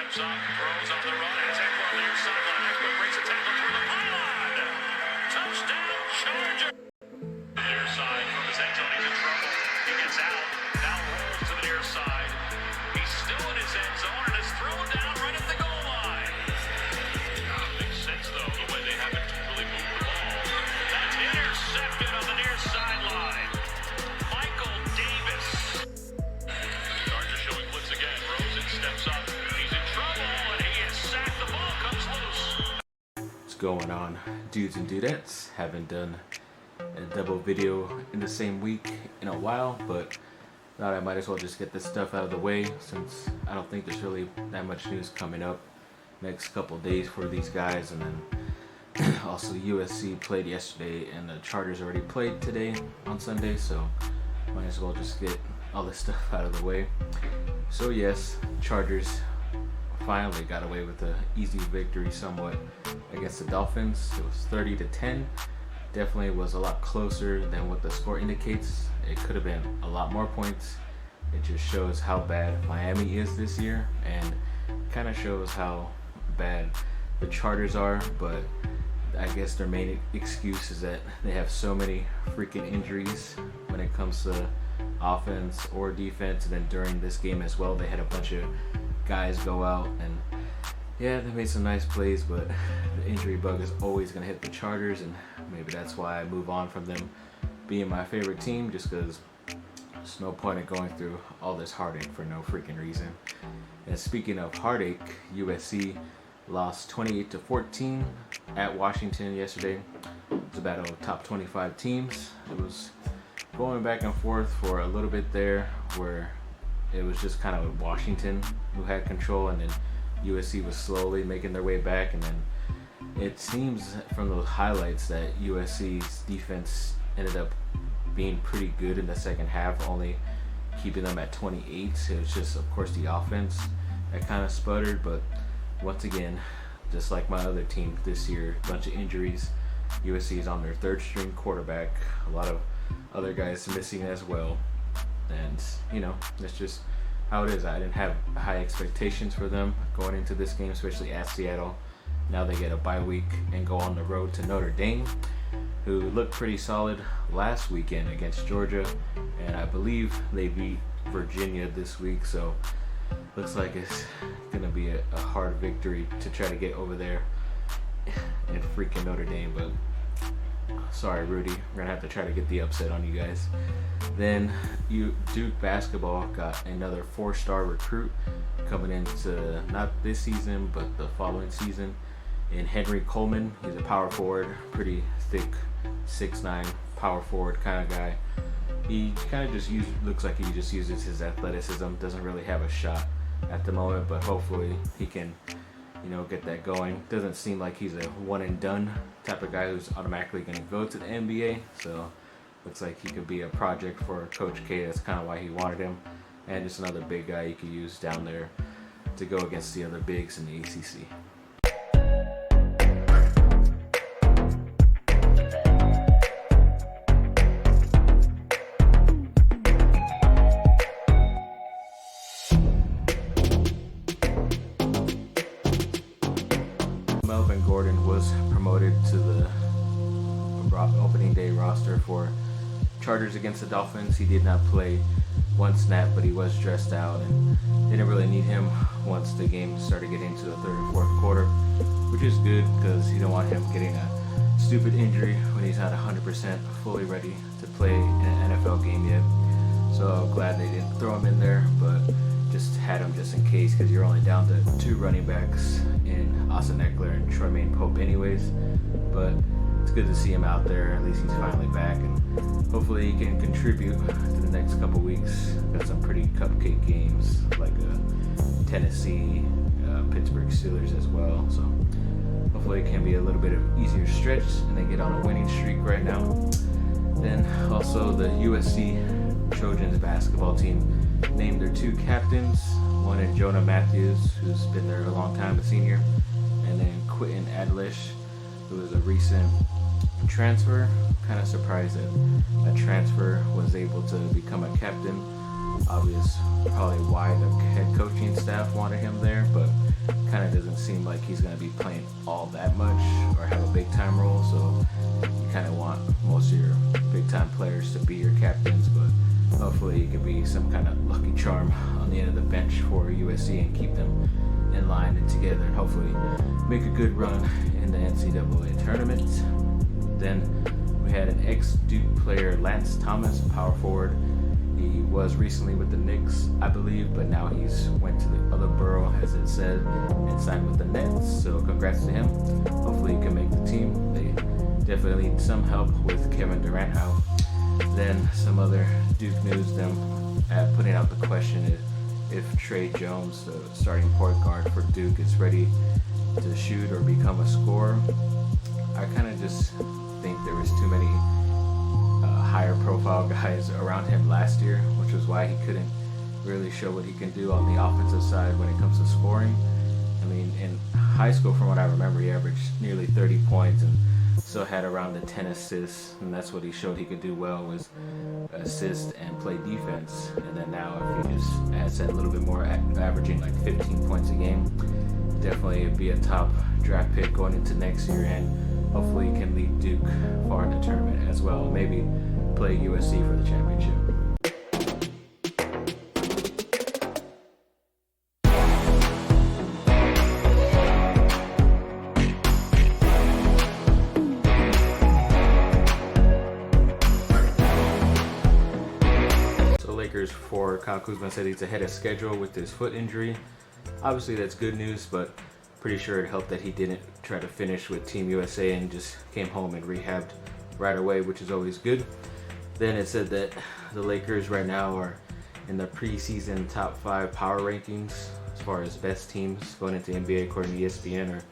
steps up, throws on the run, and it's Eckler on the near sideline. Eckler breaks a tackle through the pylon. Touchdown, Chargers. Near side from his end zone, he's in trouble. He gets out, now rolls to the near side. He's still in his end zone and is thrown down right at the goal line. Makes sense, though, the way they haven't really moved the ball. That's intercepted on the near sideline. Michael Davis. Chargers showing blitz again. Rosen steps up. He's in trouble, and he is sacked. The ball comes loose. What's going on, dudes and dudettes? Haven't done a double video in the same week in a while, but thought I might as well just get this stuff out of the way since I don't think there's really that much news coming up next couple days for these guys. And then also USC played yesterday and the Chargers already played today on Sunday, so might as well just get all this stuff out of the way. So yes, Chargers finally got away with an easy victory somewhat against the Dolphins. It was 30-10. Definitely was a lot closer than what the score indicates. It could have been a lot more points. It just shows how bad Miami is this year and kind of shows how bad the Chargers are. But I guess their main excuse is that they have so many freaking injuries when it comes to offense or defense. And then during this game as well, they had a bunch of guys go out, and yeah, they made some nice plays, but the injury bug is always going to hit the Chargers, and maybe that's why I move on from them being my favorite team, just because there's no point in going through all this heartache for no freaking reason. And speaking of heartache, USC lost 28-14 at Washington yesterday. It's a battle of top 25 teams. It was going back and forth for a little bit there, where it was just kind of Washington who had control, and then USC was slowly making their way back. And then it seems from those highlights that USC's defense ended up being pretty good in the second half, only keeping them at 28. It was just, of course, the offense that kind of sputtered. But once again, just like my other team this year, a bunch of injuries. USC is on their third string quarterback, a lot of other guys missing as well. And, you know, that's just how it is. I didn't have high expectations for them going into this game, especially at Seattle. Now they get a bye week and go on the road to Notre Dame, who looked pretty solid last weekend against Georgia. And I believe they beat Virginia this week, so looks like it's going to be a hard victory to try to get over there in freaking Notre Dame. But sorry, Rudy, we're gonna have to try to get the upset on you guys. Then Duke basketball got another 4-star recruit coming into not this season but the following season in Henry Coleman. He's a power forward, pretty thick, 6'9" power forward kind of guy. He kind of just looks like he just uses his athleticism, doesn't really have a shot at the moment, but hopefully he can, you know, get that going. Doesn't seem like he's a one and done type of guy who's automatically going to go to the NBA. So looks like he could be a project for Coach K. That's kind of why he wanted him. And just another big guy you could use down there to go against the other bigs in the ACC. Melvin Gordon was promoted to the opening day roster for Chargers against the Dolphins. He did not play one snap, but he was dressed out, and they didn't really need him once the game started getting to the third and fourth quarter, which is good because you don't want him getting a stupid injury when he's not 100% fully ready to play in an NFL game yet. So I'm glad they didn't throw him in there, but just had him just in case, because you're only down to 2 running backs in Austin Eckler and Tremaine Pope anyways. But it's good to see him out there. At least he's finally back, and hopefully he can contribute to the next couple weeks. Got some pretty cupcake games like Tennessee, Pittsburgh Steelers as well. So hopefully it can be a little bit of easier stretch and they get on a winning streak right now. Then also the USC Trojans basketball team named their 2 captains. One is Jonah Matthews, who's been there a long time, a senior, and then Quentin Adlish, who is a recent transfer. Kind of surprised that a transfer was able to become a captain. Obvious, probably why the head coaching staff wanted him there, but kind of doesn't seem like he's going to be playing all that much or have a big time role. So you kind of want most of your big time players to be your captains, but hopefully he can be some kind of lucky charm on the end of the bench for USC and keep them in line and together, and hopefully make a good run in the NCAA tournament. Then we had an ex-Duke player, Lance Thomas, power forward. He was recently with the Knicks, I believe, but now he's went to the other borough, as it said, and signed with the Nets. So congrats to him. Hopefully he can make the team. They definitely need some help with Kevin Durant out. Then some other Duke news, them putting out the question if Trey Jones, the starting point guard for Duke, is ready to shoot or become a scorer. I kind of just think there was too many higher profile guys around him last year, which was why he couldn't really show what he can do on the offensive side when it comes to scoring. I mean, in high school, from what I remember, he averaged nearly 30 points and still had around the 10 assists, and that's what he showed he could do well, was assist and play defense. And then now if he just adds that a little bit more, averaging like 15 points a game, definitely be a top draft pick going into next year, and hopefully he can lead Duke far in the tournament as well, maybe play USC for the championship. Lakers for Kyle Kuzma said he's ahead of schedule with his foot injury. Obviously that's good news, but pretty sure it helped that he didn't try to finish with Team USA and just came home and rehabbed right away, which is always good. Then it said that the Lakers right now are in the preseason top 5 power rankings as far as best teams going into NBA according to ESPN or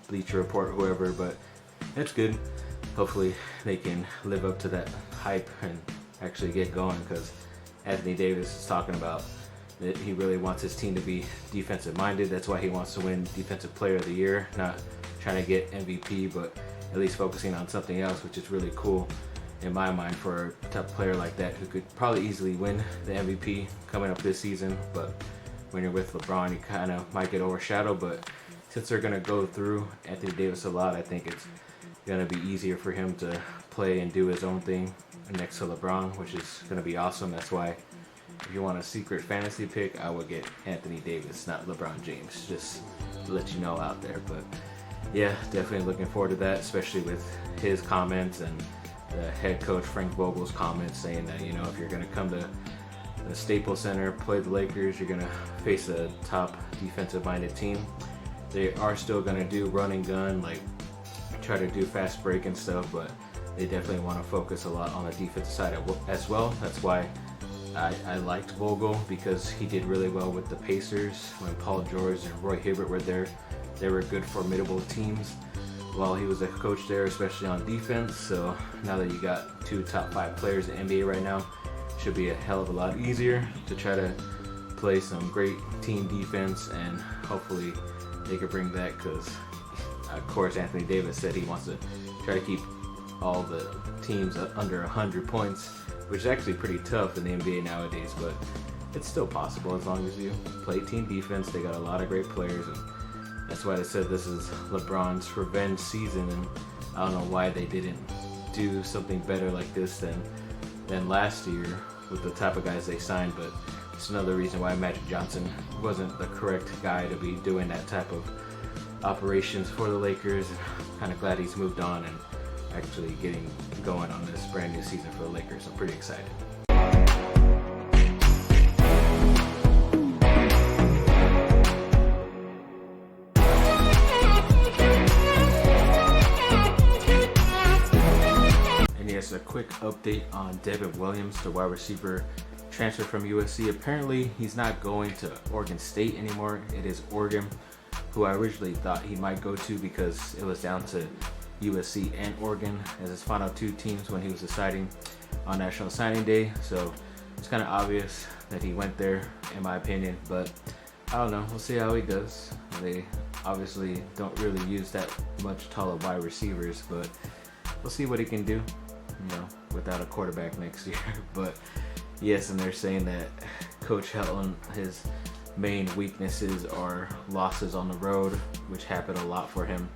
Bleacher Report, whoever, but that's good. Hopefully they can live up to that hype and actually get going, because Anthony Davis is talking about that he really wants his team to be defensive minded. That's why he wants to win Defensive Player of the Year, not trying to get MVP, but at least focusing on something else, which is really cool in my mind for a top player like that who could probably easily win the MVP coming up this season. But when you're with LeBron, you kind of might get overshadowed. But since they're going to go through Anthony Davis a lot, I think it's going to be easier for him to play and do his own thing next to LeBron, which is going to be awesome. That's why if you want a secret fantasy pick, I would get Anthony Davis, not LeBron James, just to let you know out there. But yeah, definitely looking forward to that, especially with his comments and the head coach Frank Vogel's comments saying that, you know, if you're going to come to the Staples Center, play the Lakers, you're going to face a top defensive minded team. They are still going to do run and gun, like try to do fast break and stuff, but they definitely want to focus a lot on the defensive side as well. That's why I liked Vogel, because he did really well with the Pacers when Paul George and Roy Hibbert were there. They were good, formidable teams while he was a coach there, especially on defense. So now that you got 2 top 5 players in the NBA right now, it should be a hell of a lot easier to try to play some great team defense, and hopefully they could bring that, because of course Anthony Davis said he wants to try to keep all the teams under 100 points, which is actually pretty tough in the NBA nowadays, but it's still possible as long as you play team defense. They got a lot of great players, and that's why they said this is LeBron's revenge season, and I don't know why they didn't do something better like this than last year with the type of guys they signed. But it's another reason why Magic Johnson wasn't the correct guy to be doing that type of operations for the Lakers. I'm kind of glad he's moved on and actually getting going on this brand new season for the Lakers. I'm pretty excited. And yes, a quick update on Devin Williams, the wide receiver transfer from USC. Apparently he's not going to Oregon State anymore. It is Oregon, who I originally thought he might go to, because it was down to USC and Oregon as his final 2 teams when he was deciding on National Signing Day. So it's kind of obvious that he went there, in my opinion, but I don't know. We'll see how he does. They obviously don't really use that much taller wide receivers, but we'll see what he can do, you know, without a quarterback next year. But yes, and they're saying that Coach Helton, his main weaknesses are losses on the road, which happen a lot for him.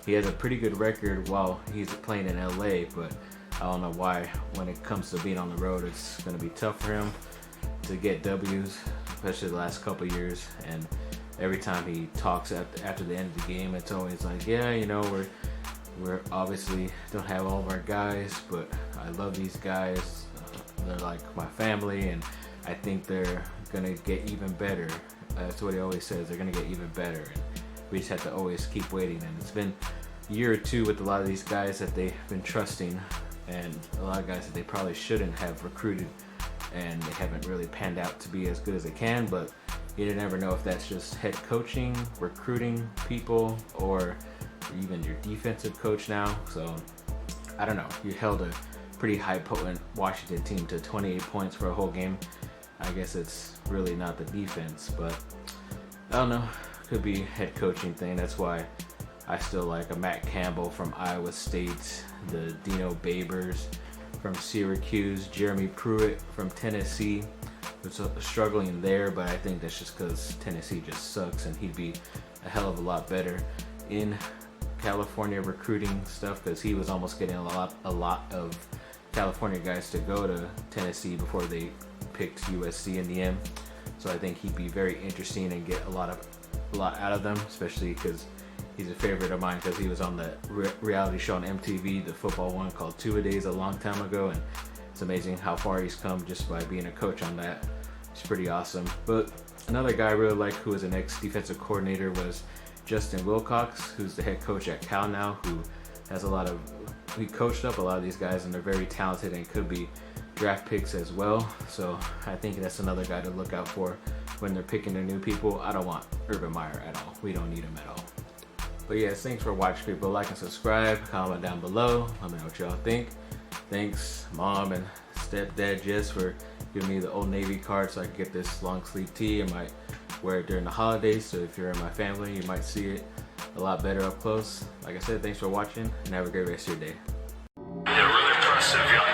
He has a pretty good record while he's playing in LA, but I don't know why when it comes to being on the road, it's going to be tough for him to get W's, especially the last couple years. And every time he talks after the end of the game, it's always like, yeah, you know, we're obviously don't have all of our guys, but I love these guys. They're like my family, and I think they're gonna get even better. That's what he always says. They're gonna get even better, and we just have to always keep waiting. And it's been a year or two with a lot of these guys that they've been trusting, and a lot of guys that they probably shouldn't have recruited, and they haven't really panned out to be as good as they can. But you never know if that's just head coaching, recruiting people, or even your defensive coach now. So I don't know. You held a pretty high potent Washington team to 28 points for a whole game. I guess it's really not the defense, but I don't know. Could be head coaching thing. That's why I still like a Matt Campbell from Iowa State, the Dino Babers from Syracuse, Jeremy Pruitt from Tennessee. It's struggling there, but I think that's just because Tennessee just sucks, and he'd be a hell of a lot better in California recruiting stuff, because he was almost getting a lot of California guys to go to Tennessee before they picked USC in the end. So I think he'd be very interesting and get a lot out of them, especially because he's a favorite of mine, because he was on the reality show on MTV, the football one called Two-A-Days, a long time ago, and it's amazing how far he's come just by being a coach on that. It's pretty awesome. But another guy I really like, who is an ex-defensive coordinator, was Justin Wilcox, who's the head coach at Cal now, who has he coached up a lot of these guys, and they're very talented and could be draft picks as well. So I think that's another guy to look out for when they're picking their new people. I don't want Urban Meyer at all. We don't need him at all. But yes, thanks for watching, people. Like and subscribe, comment down below. Let me know what y'all think. Thanks, Mom and Stepdad Jess, for giving me the Old Navy card so I can get this long sleeve tee. I might wear it during the holidays, so if you're in my family, you might see it a lot better up close. Like I said, thanks for watching, and have a great rest of your day. Yeah, really impressive.